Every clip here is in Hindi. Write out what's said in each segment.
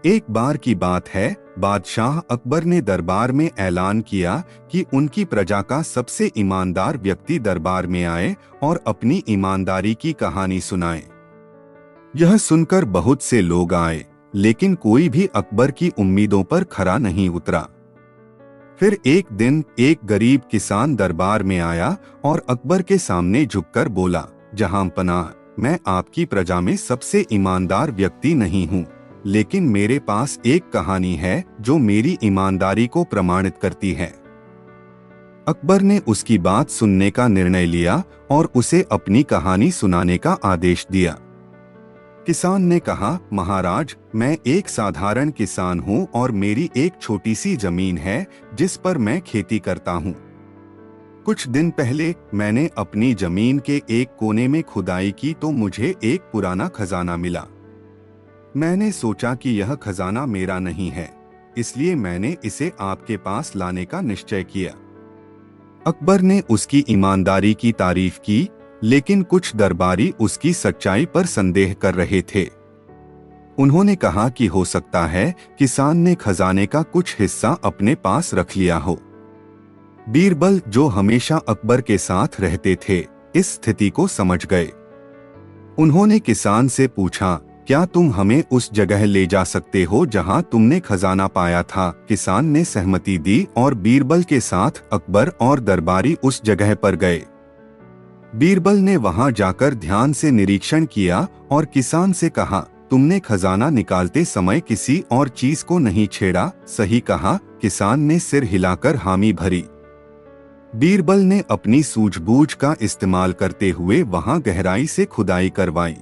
एक बार की बात है, बादशाह अकबर ने दरबार में ऐलान किया कि उनकी प्रजा का सबसे ईमानदार व्यक्ति दरबार में आए और अपनी ईमानदारी की कहानी सुनाए। यह सुनकर बहुत से लोग आए, लेकिन कोई भी अकबर की उम्मीदों पर खरा नहीं उतरा। फिर एक दिन एक गरीब किसान दरबार में आया और अकबर के सामने झुककर बोला, जहांपनाह, मैं आपकी प्रजा में सबसे ईमानदार व्यक्ति नहीं हूँ, लेकिन मेरे पास एक कहानी है जो मेरी ईमानदारी को प्रमाणित करती है। अकबर ने उसकी बात सुनने का निर्णय लिया और उसे अपनी कहानी सुनाने का आदेश दिया। किसान ने कहा, महाराज, मैं एक साधारण किसान हूँ और मेरी एक छोटी सी जमीन है जिस पर मैं खेती करता हूँ। कुछ दिन पहले मैंने अपनी जमीन के एक कोने में खुदाई की तो मुझे एक पुराना खजाना मिला। मैंने सोचा कि यह खजाना मेरा नहीं है, इसलिए मैंने इसे आपके पास लाने का निश्चय किया। अकबर ने उसकी ईमानदारी की तारीफ की, लेकिन कुछ दरबारी उसकी सच्चाई पर संदेह कर रहे थे। उन्होंने कहा कि हो सकता है किसान ने खजाने का कुछ हिस्सा अपने पास रख लिया हो। बीरबल, जो हमेशा अकबर के साथ रहते थे, इस स्थिति को समझ गए। उन्होंने किसान से पूछा, क्या तुम हमें उस जगह ले जा सकते हो जहां तुमने खजाना पाया था? किसान ने सहमति दी और बीरबल के साथ अकबर और दरबारी उस जगह पर गए। बीरबल ने वहां जाकर ध्यान से निरीक्षण किया और किसान से कहा, तुमने खजाना निकालते समय किसी और चीज को नहीं छेड़ा, सही कहा? किसान ने सिर हिलाकर हामी भरी। बीरबल ने अपनी सूझबूझ का इस्तेमाल करते हुए वहां गहराई से खुदाई करवाई।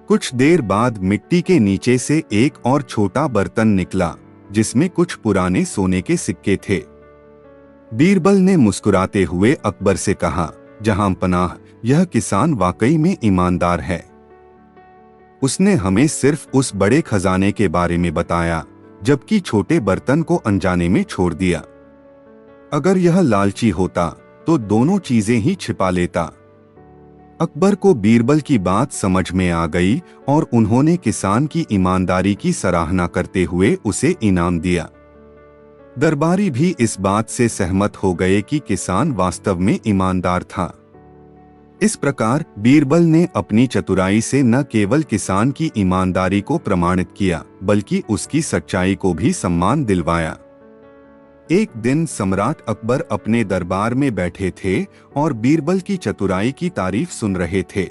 कुछ देर बाद मिट्टी के नीचे से एक और छोटा बर्तन निकला, जिसमें कुछ पुराने सोने के सिक्के थे। बीरबल ने मुस्कुराते हुए अकबर से कहा, जहांपनाह, यह किसान वाकई में ईमानदार है। उसने हमें सिर्फ उस बड़े खजाने के बारे में बताया, जबकि छोटे बर्तन को अनजाने में छोड़ दिया। अगर यह लालची होता तो दोनों चीजें ही छिपा लेता। अकबर को बीरबल की बात समझ में आ गई और उन्होंने किसान की ईमानदारी की सराहना करते हुए उसे इनाम दिया। दरबारी भी इस बात से सहमत हो गए कि किसान वास्तव में ईमानदार था। इस प्रकार बीरबल ने अपनी चतुराई से न केवल किसान की ईमानदारी को प्रमाणित किया, बल्कि उसकी सच्चाई को भी सम्मान दिलवाया। एक दिन सम्राट अकबर अपने दरबार में बैठे थे और बीरबल की चतुराई की तारीफ सुन रहे थे।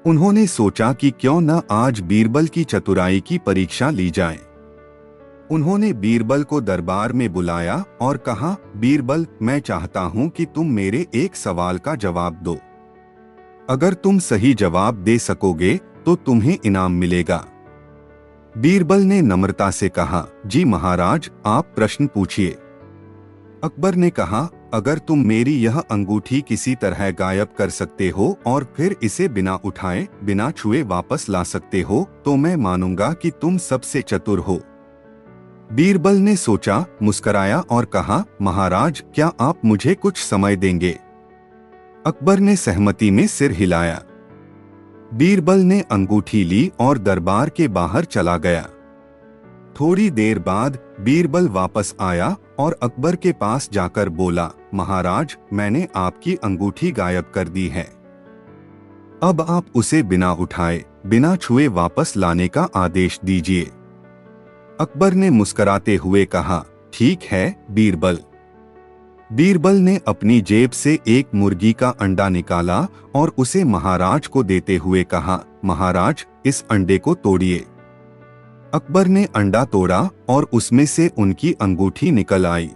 उन्होंने सोचा कि क्यों न आज बीरबल की चतुराई की परीक्षा ली जाए। उन्होंने बीरबल को दरबार में बुलाया और कहा, बीरबल, मैं चाहता हूं कि तुम मेरे एक सवाल का जवाब दो। अगर तुम सही जवाब दे सकोगे तो तुम्हें इनाम मिलेगा। बीरबल ने नम्रता से कहा, जी महाराज, आप प्रश्न पूछिए। अकबर ने कहा, अगर तुम मेरी यह अंगूठी किसी तरह गायब कर सकते हो और फिर इसे बिना उठाए, बिना छुए वापस ला सकते हो, तो मैं मानूंगा कि तुम सबसे चतुर हो। बीरबल ने सोचा, मुस्कराया और कहा, महाराज, क्या आप मुझे कुछ समय देंगे? अकबर ने सहमति में सिर हिलाया। बीरबल ने अंगूठी ली और दरबार के बाहर चला गया। थोड़ी देर बाद बीरबल वापस आया और अकबर के पास जाकर बोला, महाराज, मैंने आपकी अंगूठी गायब कर दी है। अब आप उसे बिना उठाए, बिना छुए वापस लाने का आदेश दीजिए। अकबर ने मुस्कुराते हुए कहा, ठीक है बीरबल। बीरबल ने अपनी जेब से एक मुर्गी का अंडा निकाला और उसे महाराज को देते हुए कहा, महाराज, इस अंडे को तोड़िए। अकबर ने अंडा तोड़ा और उसमें से उनकी अंगूठी निकल आई।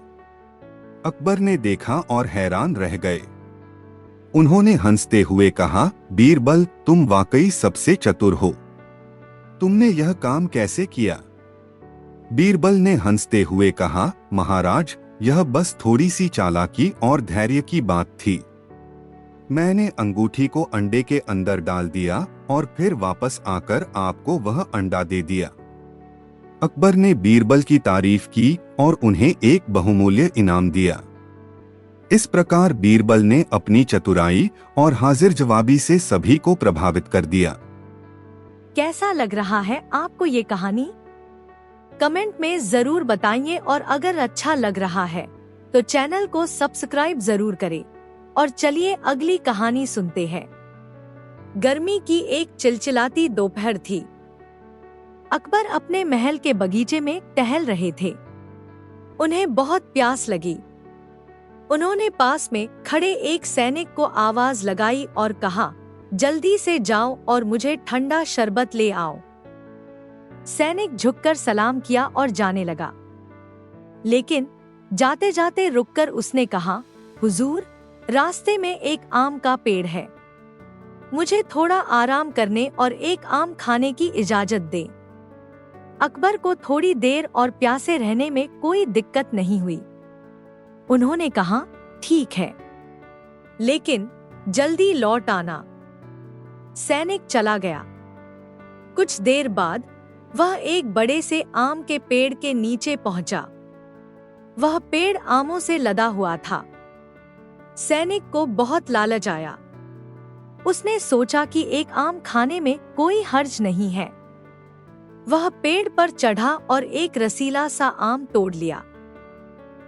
अकबर ने देखा और हैरान रह गए। उन्होंने हंसते हुए कहा, बीरबल, तुम वाकई सबसे चतुर हो। तुमने यह काम कैसे किया? बीरबल ने हंसते हुए कहा, महाराज, यह बस थोड़ी सी चालाकी और धैर्य की बात थी। मैंने अंगूठी को अंडे के अंदर डाल दिया और फिर वापस आकर आपको वह अंडा दे दिया। अकबर ने बीरबल की तारीफ की और उन्हें एक बहुमूल्य इनाम दिया। इस प्रकार बीरबल ने अपनी चतुराई और हाजिर जवाबी से सभी को प्रभावित कर दिया। कैसा लग रहा है आपको ये कहानी? कमेंट में जरूर बताइए और अगर अच्छा लग रहा है तो चैनल को सब्सक्राइब जरूर करें। और चलिए अगली कहानी सुनते हैं। गर्मी की एक चिलचिलाती दोपहर थी। अकबर अपने महल के बगीचे में टहल रहे थे। उन्हें बहुत प्यास लगी। उन्होंने पास में खड़े एक सैनिक को आवाज लगाई और कहा, जल्दी से जाओ और मुझे ठंडा शरबत ले आओ। सैनिक झुककर सलाम किया और जाने लगा। लेकिन जाते जाते रुककर उसने कहा, हुजूर, रास्ते में एक आम का पेड़ है। मुझे थोड़ा आराम करने और एक आम खाने की इजाजत दे। अकबर को थोड़ी देर और प्यासे रहने में कोई दिक्कत नहीं हुई। उन्होंने कहा, ठीक है, लेकिन जल्दी लौट आना। सैनिक चला गया। कुछ देर बाद वह एक बड़े से आम के पेड़ के नीचे पहुंचा। वह पेड़ आमों से लदा हुआ था। सैनिक को बहुत लालच आया। उसने सोचा कि एक आम खाने में कोई हर्ज नहीं है। वह पेड़ पर चढ़ा और एक रसीला सा आम तोड़ लिया।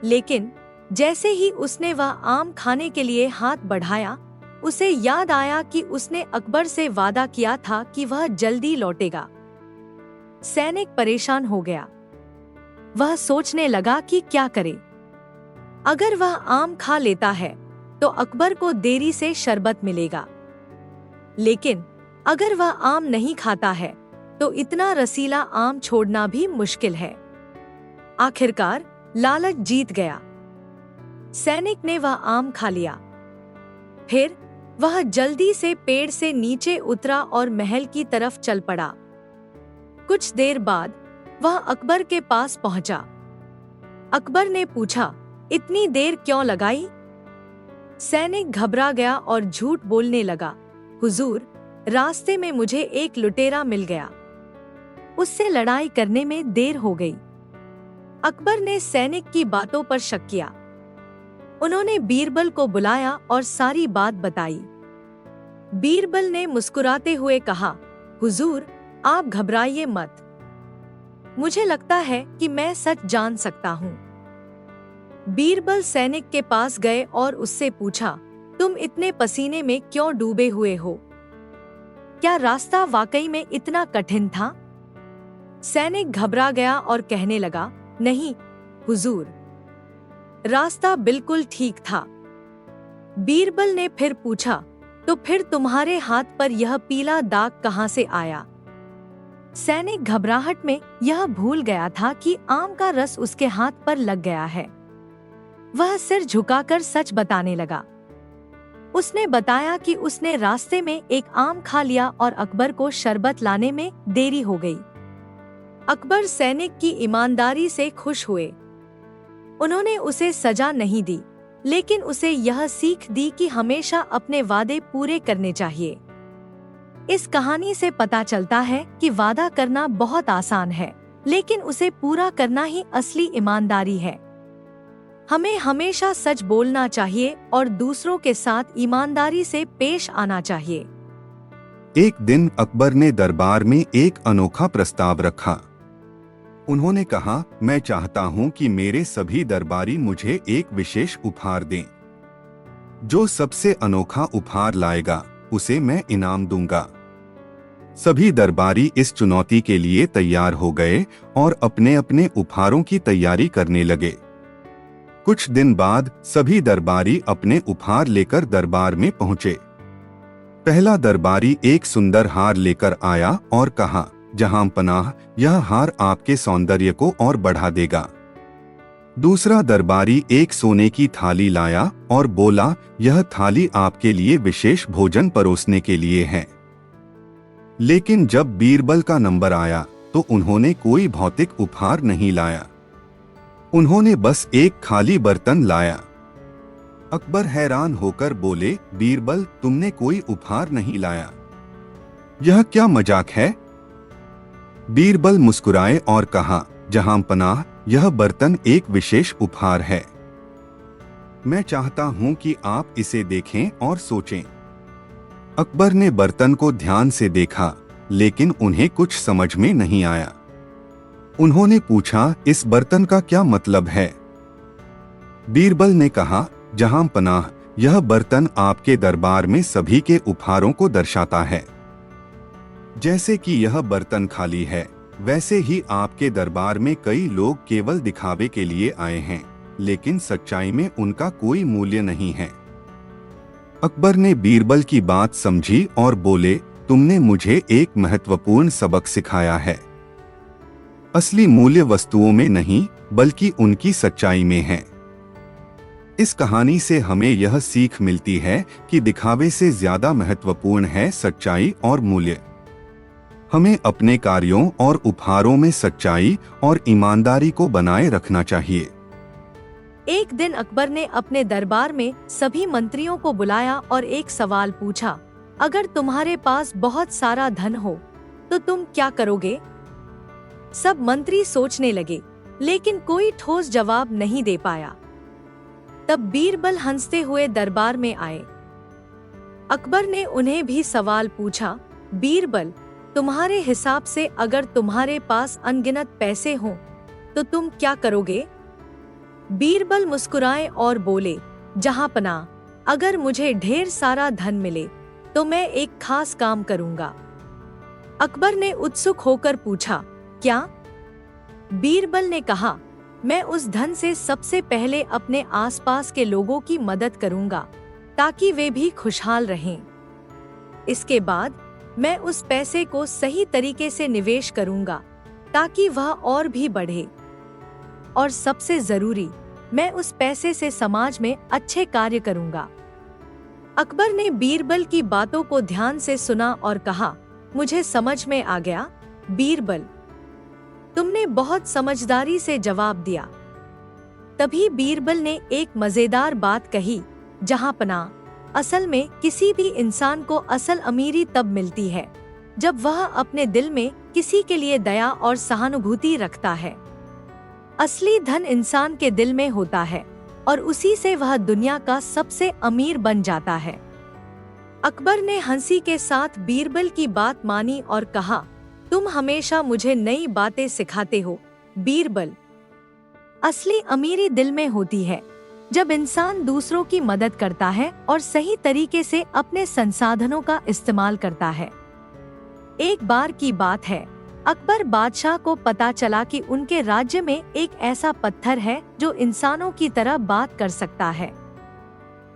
लेकिन जैसे ही उसने वह आम खाने के लिए हाथ बढ़ाया, उसे याद आया कि उसने अकबर से वादा किया था कि वह जल्दी लौटेगा। सैनिक परेशान हो गया। वह सोचने लगा कि क्या करे। अगर वह आम खा लेता है तो अकबर को देरी से शरबत मिलेगा, लेकिन अगर वह आम नहीं खाता है तो इतना रसीला आम छोड़ना भी मुश्किल है। आखिरकार लालच जीत गया। सैनिक ने वह आम खा लिया। फिर वह जल्दी से पेड़ से नीचे उतरा और महल की तरफ चल पड़ा। कुछ देर बाद वह अकबर के पास पहुंचा। अकबर ने पूछा, इतनी देर क्यों लगाई? सैनिक घबरा गया और झूठ बोलने लगा, हुजूर, रास्ते में मुझे एक लुटेरा मिल गया। उससे लड़ाई करने में देर हो गई। अकबर ने सैनिक की बातों पर शक किया। उन्होंने बीरबल को बुलाया और सारी बात बताई। बीरबल ने मुस्कुराते हुए कहा, हुजूर, आप घबराइए मत। मुझे लगता है कि मैं सच जान सकता हूँ। बीरबल सैनिक के पास गए और उससे पूछा, तुम इतने पसीने में क्यों डूबे हुए हो? क्या रास्ता वाकई में इतना कठिन था? सैनिक घबरा गया और कहने लगा, नहीं हुजूर, रास्ता बिल्कुल ठीक था। बीरबल ने फिर पूछा, तो फिर तुम्हारे हाथ पर यह पीला दाग कहाँ से आया? सैनिक घबराहट में यह भूल गया था कि आम का रस उसके हाथ पर लग गया है। वह सिर झुकाकर सच बताने लगा। उसने बताया कि उसने रास्ते में एक आम खा लिया और अकबर को शरबत लाने में देरी हो गई। अकबर सैनिक की ईमानदारी से खुश हुए। उन्होंने उसे सजा नहीं दी, लेकिन उसे यह सीख दी कि हमेशा अपने वादे पूरे करने चाहिए। इस कहानी से पता चलता है कि वादा करना बहुत आसान है, लेकिन उसे पूरा करना ही असली ईमानदारी है। हमें हमेशा सच बोलना चाहिए और दूसरों के साथ ईमानदारी से पेश आना चाहिए। एक दिन अकबर ने दरबार में एक अनोखा प्रस्ताव रखा। उन्होंने कहा, मैं चाहता हूं कि मेरे सभी दरबारी मुझे एक विशेष उपहार दें। जो सबसे अनोखा उपहार लाएगा उसे मैं इनाम दूंगा। सभी दरबारी इस चुनौती के लिए तैयार हो गए और अपने अपने उपहारों की तैयारी करने लगे। कुछ दिन बाद सभी दरबारी अपने उपहार लेकर दरबार में पहुंचे। पहला दरबारी एक सुंदर हार लेकर आया और कहा, जहां पनाह, यह हार आपके सौंदर्य को और बढ़ा देगा। दूसरा दरबारी एक सोने की थाली लाया और बोला, यह थाली आपके लिए विशेष भोजन परोसने के लिए है। लेकिन जब बीरबल का नंबर आया तो उन्होंने कोई भौतिक उपहार नहीं लाया। उन्होंने बस एक खाली बर्तन लाया। अकबर हैरान होकर बोले, बीरबल, तुमने कोई उपहार नहीं लाया, यह क्या मजाक है? बीरबल मुस्कुराए और कहा, जहां पनाह, यह बर्तन एक विशेष उपहार है। मैं चाहता हूं कि आप इसे देखें और सोचें। अकबर ने बर्तन को ध्यान से देखा, लेकिन उन्हें कुछ समझ में नहीं आया। उन्होंने पूछा, इस बर्तन का क्या मतलब है? बीरबल ने कहा, जहां पनाह, यह बर्तन आपके दरबार में सभी के उपहारों को दर्शाता है। जैसे कि यह बर्तन खाली है, वैसे ही आपके दरबार में कई लोग केवल दिखावे के लिए आए हैं, लेकिन सच्चाई में उनका कोई मूल्य नहीं है। अकबर ने बीरबल की बात समझी और बोले, तुमने मुझे एक महत्वपूर्ण सबक सिखाया है। असली मूल्य वस्तुओं में नहीं, बल्कि उनकी सच्चाई में है। इस कहानी से हमें यह सीख मिलती है कि दिखावे से ज्यादा महत्वपूर्ण है सच्चाई और मूल्य। हमें अपने कार्यों और उपहारों में सच्चाई और ईमानदारी को बनाए रखना चाहिए। एक दिन अकबर ने अपने दरबार में सभी मंत्रियों को बुलाया और एक सवाल पूछा, अगर तुम्हारे पास बहुत सारा धन हो तो तुम क्या करोगे? सब मंत्री सोचने लगे, लेकिन कोई ठोस जवाब नहीं दे पाया। तब बीरबल हंसते हुए दरबार में आए। अकबर ने उन्हें भी सवाल पूछा, बीरबल, तुम्हारे हिसाब से अगर तुम्हारे पास अनगिनत पैसे हों तो तुम क्या करोगे? बीरबल मुस्कुराए और बोले, जहांपनाह, अगर मुझे ढेर सारा धन मिले तो मैं एक खास काम करूंगा। अकबर ने उत्सुक होकर पूछा, क्या? बीरबल ने कहा, मैं उस धन से सबसे पहले अपने आसपास के लोगों की मदद करूंगा ताकि वे भी खुशहाल रहें। इसके बाद मैं उस पैसे को सही तरीके से निवेश करूंगा ताकि वह और भी बढ़े। और सबसे जरूरी, मैं उस पैसे से समाज में अच्छे कार्य करूंगा। अकबर ने बीरबल की बातों को ध्यान से सुना और कहा, मुझे समझ में आ गया बीरबल, तुमने बहुत समझदारी से जवाब दिया। तभी बीरबल ने एक मजेदार बात कही, जहांपनाह, असल में किसी भी इंसान को असल अमीरी तब मिलती है जब वह अपने दिल में किसी के लिए दया और सहानुभूति रखता है। असली धन इंसान के दिल में होता है और उसी से वह दुनिया का सबसे अमीर बन जाता है। अकबर ने हंसी के साथ बीरबल की बात मानी और कहा, तुम हमेशा मुझे नई बातें सिखाते हो बीरबल। असली अमीरी दिल में होती है जब इंसान दूसरों की मदद करता है और सही तरीके से अपने संसाधनों का इस्तेमाल करता है। एक बार की बात है, अकबर बादशाह को पता चला कि उनके राज्य में एक ऐसा पत्थर है जो इंसानों की तरह बात कर सकता है।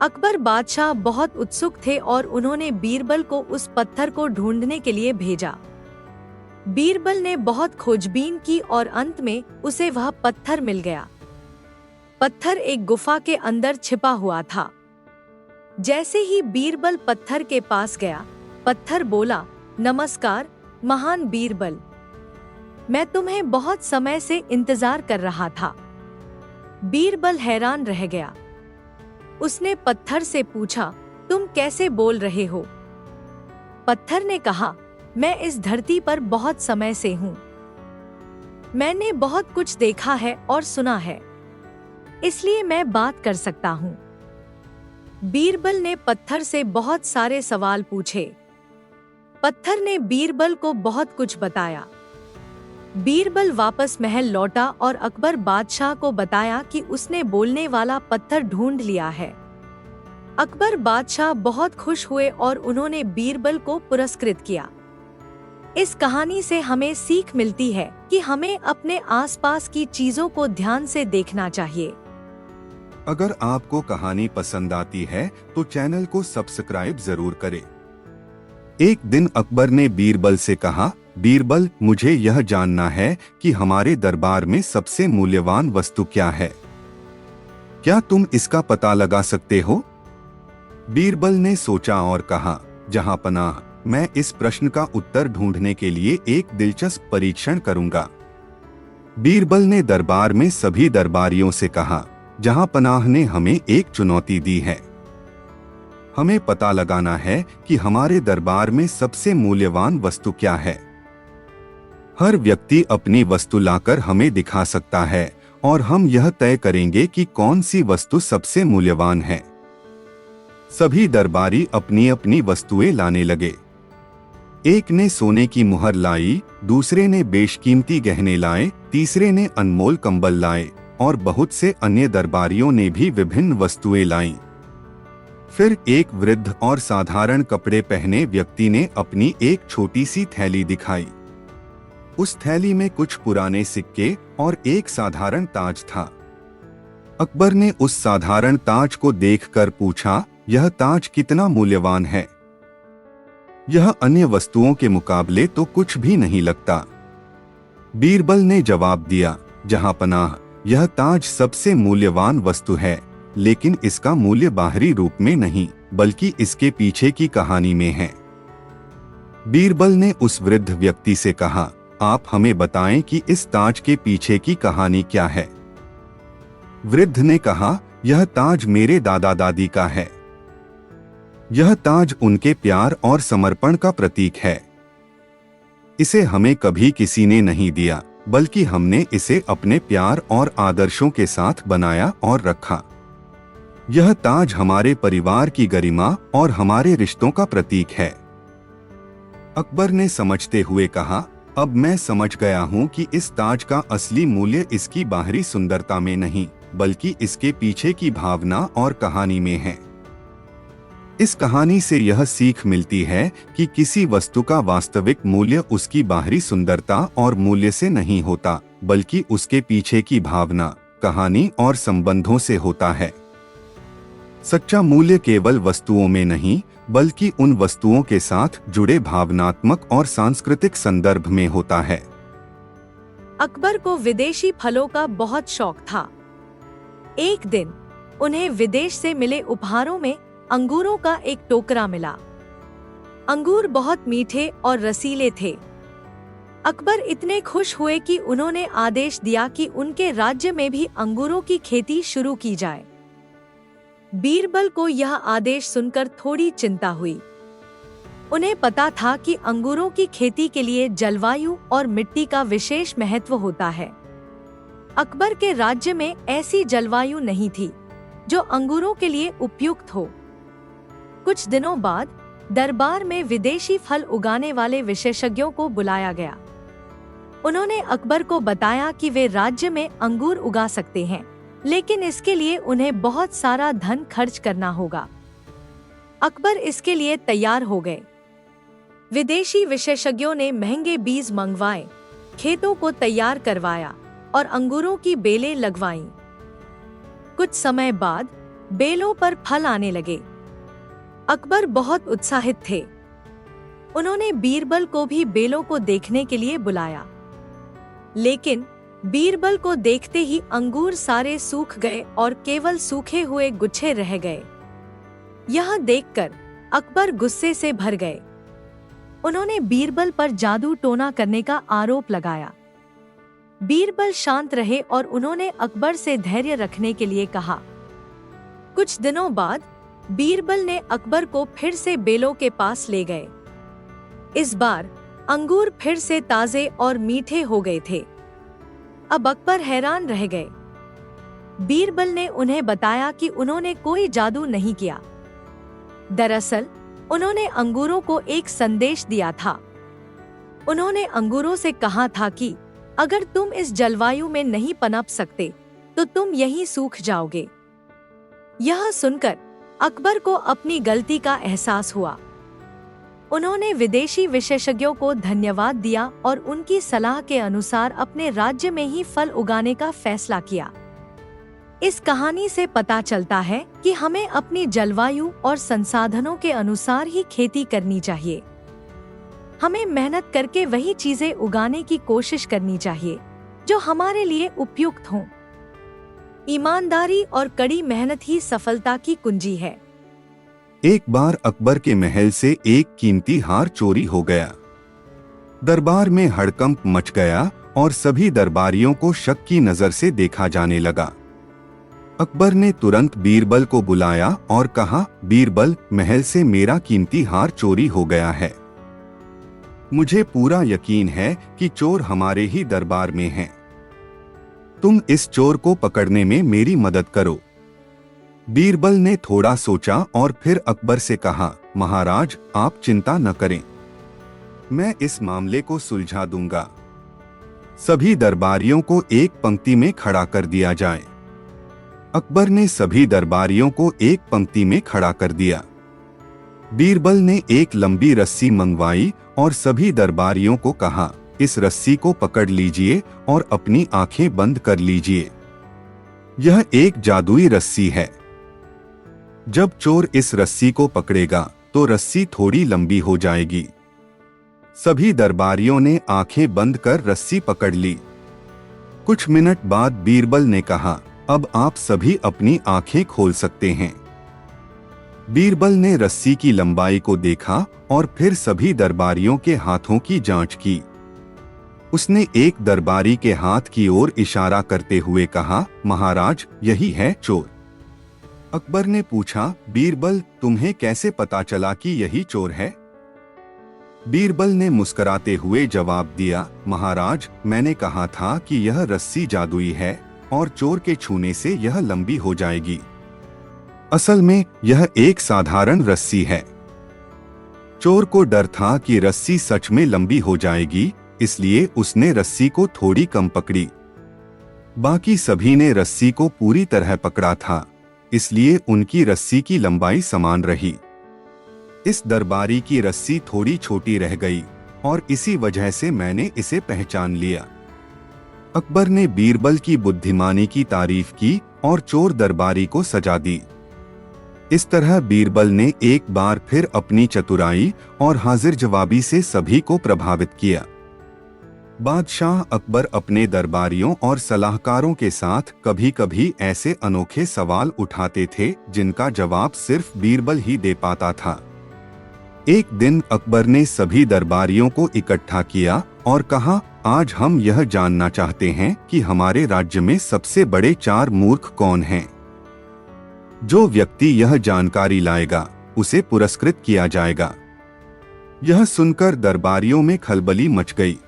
अकबर बादशाह बहुत उत्सुक थे और उन्होंने बीरबल को उस पत्थर को ढूंढने के लिए भेजा। बीरबल ने बहुत खोजबीन की और अंत में उसे वह पत्थर मिल गया। पत्थर एक गुफा के अंदर छिपा हुआ था। जैसे ही बीरबल पत्थर के पास गया, पत्थर बोला, नमस्कार महान बीरबल, मैं तुम्हें बहुत समय से इंतजार कर रहा था। बीरबल हैरान रह गया। उसने पत्थर से पूछा, तुम कैसे बोल रहे हो? पत्थर ने कहा, मैं इस धरती पर बहुत समय से हूँ। मैंने बहुत कुछ देखा है और सुना है, इसलिए मैं बात कर सकता हूँ। बीरबल ने पत्थर से बहुत सारे सवाल पूछे। पत्थर ने बीरबल को बहुत कुछ बताया। बीरबल वापस महल लौटा और अकबर बादशाह को बताया कि उसने बोलने वाला पत्थर ढूंढ लिया है। अकबर बादशाह बहुत खुश हुए और उन्होंने बीरबल को पुरस्कृत किया। इस कहानी से हमें सीख मिलती है कि हमें अपने आसपास की चीजों को ध्यान से देखना चाहिए। अगर आपको कहानी पसंद आती है तो चैनल को सब्सक्राइब जरूर करें। एक दिन अकबर ने बीरबल से कहा, बीरबल, मुझे यह जानना है कि हमारे दरबार में सबसे मूल्यवान वस्तु क्या है। क्या तुम इसका पता लगा सकते हो? बीरबल ने सोचा और कहा, जहांपनाह, मैं इस प्रश्न का उत्तर ढूंढने के लिए एक दिलचस्प परीक्षण करूंगा। बीरबल ने दरबार में सभी दरबारियों से कहा, जहांपनाह ने हमें एक चुनौती दी है। हमें पता लगाना है कि हमारे दरबार में सबसे मूल्यवान वस्तु क्या है। हर व्यक्ति अपनी वस्तु लाकर हमें दिखा सकता है और हम यह तय करेंगे कि कौन सी वस्तु सबसे मूल्यवान है। सभी दरबारी अपनी अपनी वस्तुएं लाने लगे। एक ने सोने की मुहर लाई, दूसरे ने बेशकीमती गहने लाए, तीसरे ने अनमोल कंबल लाए और बहुत से अन्य दरबारियों ने भी विभिन्न वस्तुएं लाईं। फिर एक वृद्ध और साधारण कपड़े पहने व्यक्ति ने अपनी एक छोटी सी थैली दिखाई। उस थैली में कुछ पुराने सिक्के और एक साधारण ताज था। अकबर ने उस साधारण ताज को देखकर पूछा, यह ताज कितना मूल्यवान है? यह अन्य वस्तुओं के मुकाबले तो कुछ भी नहीं लगता। बीरबल ने जवाब दिया, जहां पनाह, यह ताज सबसे मूल्यवान वस्तु है, लेकिन इसका मूल्य बाहरी रूप में नहीं, बल्कि इसके पीछे की कहानी में है। बीरबल ने उस वृद्ध व्यक्ति से कहा, आप हमें बताएं कि इस ताज के पीछे की कहानी क्या है। वृद्ध ने कहा, यह ताज मेरे दादा दादी का है। यह ताज उनके प्यार और समर्पण का प्रतीक है। इसे हमें कभी किसी ने नहीं दिया, बल्कि हमने इसे अपने प्यार और आदर्शों के साथ बनाया और रखा। यह ताज हमारे परिवार की गरिमा और हमारे रिश्तों का प्रतीक है। अकबर ने समझते हुए कहा, अब मैं समझ गया हूँ कि इस ताज का असली मूल्य इसकी बाहरी सुंदरता में नहीं, बल्कि इसके पीछे की भावना और कहानी में है। इस कहानी से यह सीख मिलती है कि किसी वस्तु का वास्तविक मूल्य उसकी बाहरी सुंदरता और मूल्य से नहीं होता, बल्कि उसके पीछे की भावना, कहानी और संबंधों से होता है। सच्चा मूल्य केवल वस्तुओं में नहीं, बल्कि उन वस्तुओं के साथ जुड़े भावनात्मक और सांस्कृतिक संदर्भ में होता है। अकबर को विदेशी फलों का बहुत शौक था। एक दिन उन्हें विदेश से मिले उपहारों में अंगूरों का एक टोकरा मिला। अंगूर बहुत मीठे और रसीले थे। अकबर इतने खुश हुए कि उन्होंने आदेश दिया कि उनके राज्य में भी अंगूरों की खेती शुरू की जाए। बीरबल को यह आदेश सुनकर थोड़ी चिंता हुई। उन्हें पता था कि अंगूरों की खेती के लिए जलवायु और मिट्टी का विशेष महत्व होता है। अकबर के राज्य में ऐसी जलवायु नहीं थी जो अंगूरों के लिए उपयुक्त हो। कुछ दिनों बाद दरबार में विदेशी फल उगाने वाले विशेषज्ञों को बुलाया गया। उन्होंने अकबर को बताया कि वे राज्य में अंगूर उगा सकते हैं, लेकिन इसके लिए उन्हें बहुत सारा धन खर्च करना होगा। अकबर इसके लिए तैयार हो गए। विदेशी विशेषज्ञों ने महंगे बीज मंगवाए, खेतों को तैयार करवाया और अंगूरों की बेलें लगवाईं। कुछ समय बाद बेलों पर फल आने लगे। अकबर बहुत उत्साहित थे। उन्होंने बीरबल को भी बेलों को देखने के लिए बुलाया, लेकिन बीरबल को देखते ही अंगूर सारे सूख गए और केवल सूखे हुए गुच्छे रह गए। यह देखकर अकबर गुस्से से भर गए। उन्होंने बीरबल पर जादू टोना करने का आरोप लगाया। बीरबल शांत रहे और उन्होंने अकबर से धैर्य रखने के लिए कहा। कुछ दिनों बाद बीरबल ने अकबर को फिर से बेलों के पास ले गए। इस बार अंगूर फिर से ताजे और मीठे हो गए थे। अब अकबर हैरान रह गए। बीरबल ने उन्हें बताया कि उन्होंने कोई जादू नहीं किया। दरअसल उन्होंने अंगूरों को एक संदेश दिया था। उन्होंने अंगूरों से कहा था कि अगर तुम इस जलवायु में नहीं पनप सकते तो तुम यहीं सूख जाओगे। यह सुनकर अकबर को अपनी गलती का एहसास हुआ। उन्होंने विदेशी विशेषज्ञों को धन्यवाद दिया और उनकी सलाह के अनुसार अपने राज्य में ही फल उगाने का फैसला किया। इस कहानी से पता चलता है कि हमें अपनी जलवायु और संसाधनों के अनुसार ही खेती करनी चाहिए। हमें मेहनत करके वही चीजें उगाने की कोशिश करनी चाहिए जो हमारे लिए उपयुक्त हों। ईमानदारी और कड़ी मेहनत ही सफलता की कुंजी है। एक बार अकबर के महल से एक कीमती हार चोरी हो गया। दरबार में हड़कंप मच गया और सभी दरबारियों को शक की नजर से देखा जाने लगा। अकबर ने तुरंत बीरबल को बुलाया और कहा, बीरबल, महल से मेरा कीमती हार चोरी हो गया है। मुझे पूरा यकीन है कि चोर हमारे ही दरबार में हैं। तुम इस चोर को पकड़ने में मेरी मदद करो। बीरबल ने थोड़ा सोचा और फिर अकबर से कहा, महाराज, आप चिंता न करें। मैं इस मामले को सुलझा दूंगा। सभी दरबारियों को एक पंक्ति में खड़ा कर दिया जाए। अकबर ने सभी दरबारियों को एक पंक्ति में खड़ा कर दिया। बीरबल ने एक लंबी रस्सी मंगवाई और सभी दरबारियों को कहा, इस रस्सी को पकड़ लीजिए और अपनी आंखें बंद कर लीजिए। यह एक जादुई रस्सी है। जब चोर इस रस्सी को पकड़ेगा तो रस्सी थोड़ी लंबी हो जाएगी। सभी दरबारियों ने आंखें बंद कर रस्सी पकड़ ली। कुछ मिनट बाद बीरबल ने कहा, अब आप सभी अपनी आंखें खोल सकते हैं। बीरबल ने रस्सी की लंबाई को देखा और फिर सभी दरबारियों के हाथों की जांच की। उसने एक दरबारी के हाथ की ओर इशारा करते हुए कहा, महाराज, यही है चोर। अकबर ने पूछा, बीरबल, तुम्हें कैसे पता चला कि यही चोर है? बीरबल ने मुस्कुराते हुए जवाब दिया, महाराज, मैंने कहा था कि यह रस्सी जादुई है और चोर के छूने से यह लंबी हो जाएगी। असल में यह एक साधारण रस्सी है। चोर को डर था कि रस्सी सच में लंबी हो जाएगी, इसलिए उसने रस्सी को थोड़ी कम पकड़ी। बाकी सभी ने रस्सी को पूरी तरह पकड़ा था, इसलिए उनकी रस्सी की लंबाई समान रही। इस दरबारी की रस्सी थोड़ी छोटी रह गई और इसी वजह से मैंने इसे पहचान लिया। अकबर ने बीरबल की बुद्धिमानी की तारीफ की और चोर दरबारी को सजा दी। इस तरह बीरबल ने एक बार फिर अपनी चतुराई और हाजिर जवाबी से सभी को प्रभावित किया। बादशाह अकबर अपने दरबारियों और सलाहकारों के साथ कभी कभी ऐसे अनोखे सवाल उठाते थे जिनका जवाब सिर्फ बीरबल ही दे पाता था। एक दिन अकबर ने सभी दरबारियों को इकट्ठा किया और कहा, आज हम यह जानना चाहते हैं कि हमारे राज्य में सबसे बड़े 4 मूर्ख कौन हैं। जो व्यक्ति यह जानकारी लाएगा उसे पुरस्कृत किया जाएगा। यह सुनकर दरबारियों में खलबली मच गई।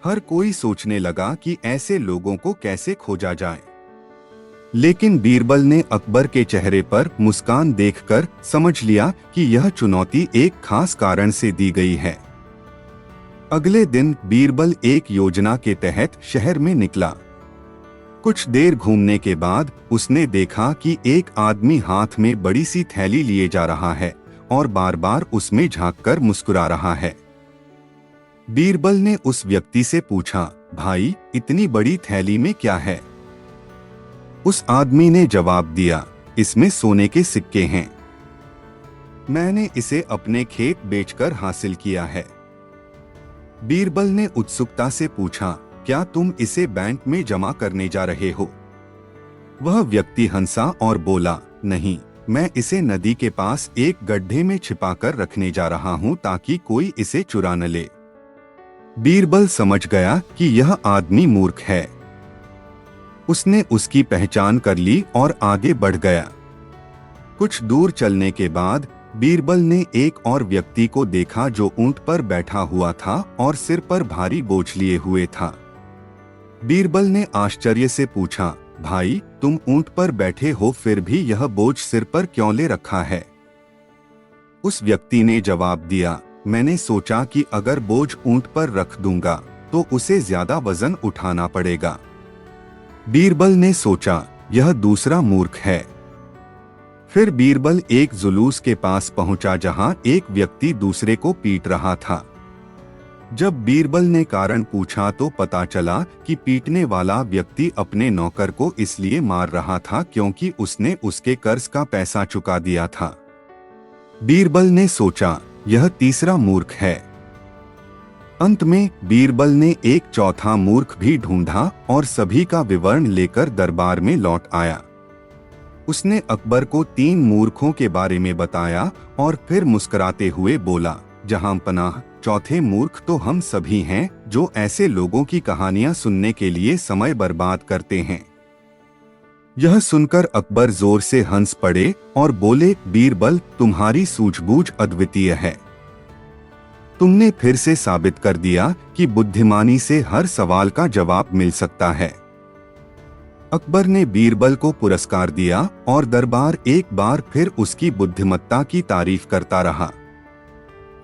हर कोई सोचने लगा कि ऐसे लोगों को कैसे खोजा जाए। लेकिन बीरबल ने अकबर के चेहरे पर मुस्कान देखकर समझ लिया कि यह चुनौती एक खास कारण से दी गई है। अगले दिन बीरबल एक योजना के तहत शहर में निकला। कुछ देर घूमने के बाद उसने देखा कि एक आदमी हाथ में बड़ी सी थैली लिए जा रहा है और बार बार उसमें झांककर मुस्कुरा रहा है। बीरबल ने उस व्यक्ति से पूछा, भाई, इतनी बड़ी थैली में क्या है? उस आदमी ने जवाब दिया, इसमें सोने के सिक्के हैं। मैंने इसे अपने खेत बेचकर हासिल किया है। बीरबल ने उत्सुकता से पूछा, क्या तुम इसे बैंक में जमा करने जा रहे हो? वह व्यक्ति हंसा और बोला, नहीं, मैं इसे नदी के पास एक गड्ढे में छिपाकर रखने जा रहा हूं ताकि कोई इसे चुरा न ले। बीरबल समझ गया कि यह आदमी मूर्ख है। उसने उसकी पहचान कर ली और आगे बढ़ गया। कुछ दूर चलने के बाद बीरबल ने एक और व्यक्ति को देखा जो ऊंट पर बैठा हुआ था और सिर पर भारी बोझ लिए हुए था। बीरबल ने आश्चर्य से पूछा, भाई, तुम ऊंट पर बैठे हो फिर भी यह बोझ सिर पर क्यों ले रखा है? उस व्यक्ति ने जवाब दिया, मैंने सोचा कि अगर बोझ ऊंट पर रख दूंगा तो उसे ज्यादा वजन उठाना पड़ेगा। बीरबल ने सोचा, यह दूसरा मूर्ख है। फिर बीरबल एक जुलूस के पास पहुंचा जहां एक व्यक्ति दूसरे को पीट रहा था। जब बीरबल ने कारण पूछा तो पता चला कि पीटने वाला व्यक्ति अपने नौकर को इसलिए मार रहा था क्योंकि उसने उसके कर्ज का पैसा चुका दिया था। बीरबल ने सोचा, यह तीसरा मूर्ख है। अंत में बीरबल ने एक चौथा मूर्ख भी ढूंढा और सभी का विवरण लेकर दरबार में लौट आया। उसने अकबर को 3 मूर्खों के बारे में बताया और फिर मुस्कुराते हुए बोला, जहां पनाह, चौथे मूर्ख तो हम सभी हैं जो ऐसे लोगों की कहानियां सुनने के लिए समय बर्बाद करते हैं। यह सुनकर अकबर जोर से हंस पड़े और बोले, बीरबल, तुम्हारी सूझबूझ अद्वितीय है। तुमने फिर से साबित कर दिया कि बुद्धिमानी से हर सवाल का जवाब मिल सकता है। अकबर ने बीरबल को पुरस्कार दिया और दरबार एक बार फिर उसकी बुद्धिमत्ता की तारीफ करता रहा।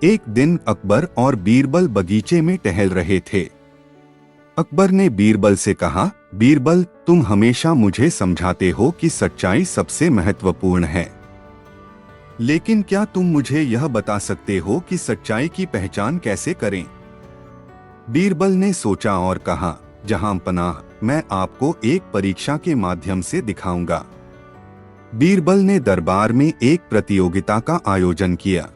एक दिन अकबर और बीरबल बगीचे में टहल रहे थे। अकबर ने बीरबल से कहा, बीरबल, तुम हमेशा मुझे समझाते हो कि सच्चाई सबसे महत्वपूर्ण है, लेकिन क्या तुम मुझे यह बता सकते हो कि सच्चाई की पहचान कैसे करें? बीरबल ने सोचा और कहा, जहां पनाह, मैं आपको एक परीक्षा के माध्यम से दिखाऊंगा। बीरबल ने दरबार में एक प्रतियोगिता का आयोजन किया।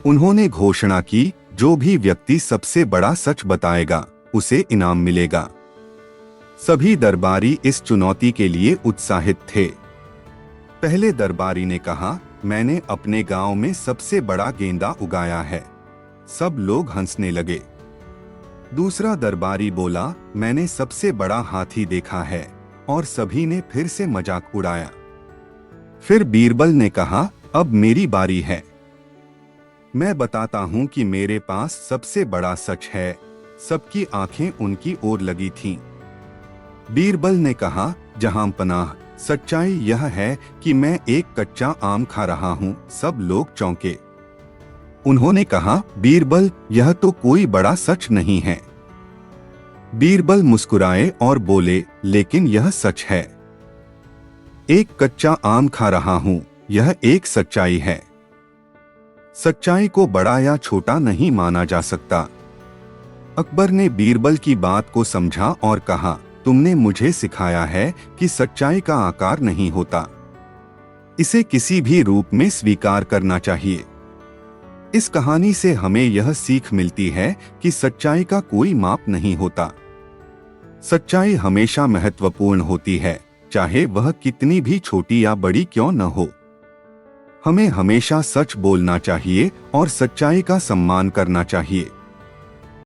उन्होंने घोषणा की, जो भी व्यक्ति सबसे बड़ा सच बताएगा उसे इनाम मिलेगा। सभी दरबारी इस चुनौती के लिए उत्साहित थे। पहले दरबारी ने कहा, मैंने अपने गांव में सबसे बड़ा गेंदा उगाया है। सब लोग हंसने लगे। दूसरा दरबारी बोला, मैंने सबसे बड़ा हाथी देखा है, और सभी ने फिर से मजाक उड़ाया। फिर बीरबल ने कहा, अब मेरी बारी है। मैं बताता हूं कि मेरे पास सबसे बड़ा सच है। सबकी आंखें उनकी ओर लगी थीं। बीरबल ने कहा, जहां पनाह, सच्चाई यह है कि मैं एक कच्चा आम खा रहा हूं। सब लोग चौंके। उन्होंने कहा, बीरबल, यह तो कोई बड़ा सच नहीं है। बीरबल मुस्कुराए और बोले, लेकिन यह सच है। एक कच्चा आम खा रहा हूं, यह एक सच्चाई है। सच्चाई को बड़ा या छोटा नहीं माना जा सकता। अकबर ने बीरबल की बात को समझा और कहा, तुमने मुझे सिखाया है कि सच्चाई का आकार नहीं होता, इसे किसी भी रूप में स्वीकार करना चाहिए। इस कहानी से हमें यह सीख मिलती है कि सच्चाई का कोई माप नहीं होता। सच्चाई हमेशा महत्वपूर्ण होती है, चाहे वह कितनी भी छोटी या बड़ी क्यों न हो। हमें हमेशा सच बोलना चाहिए और सच्चाई का सम्मान करना चाहिए।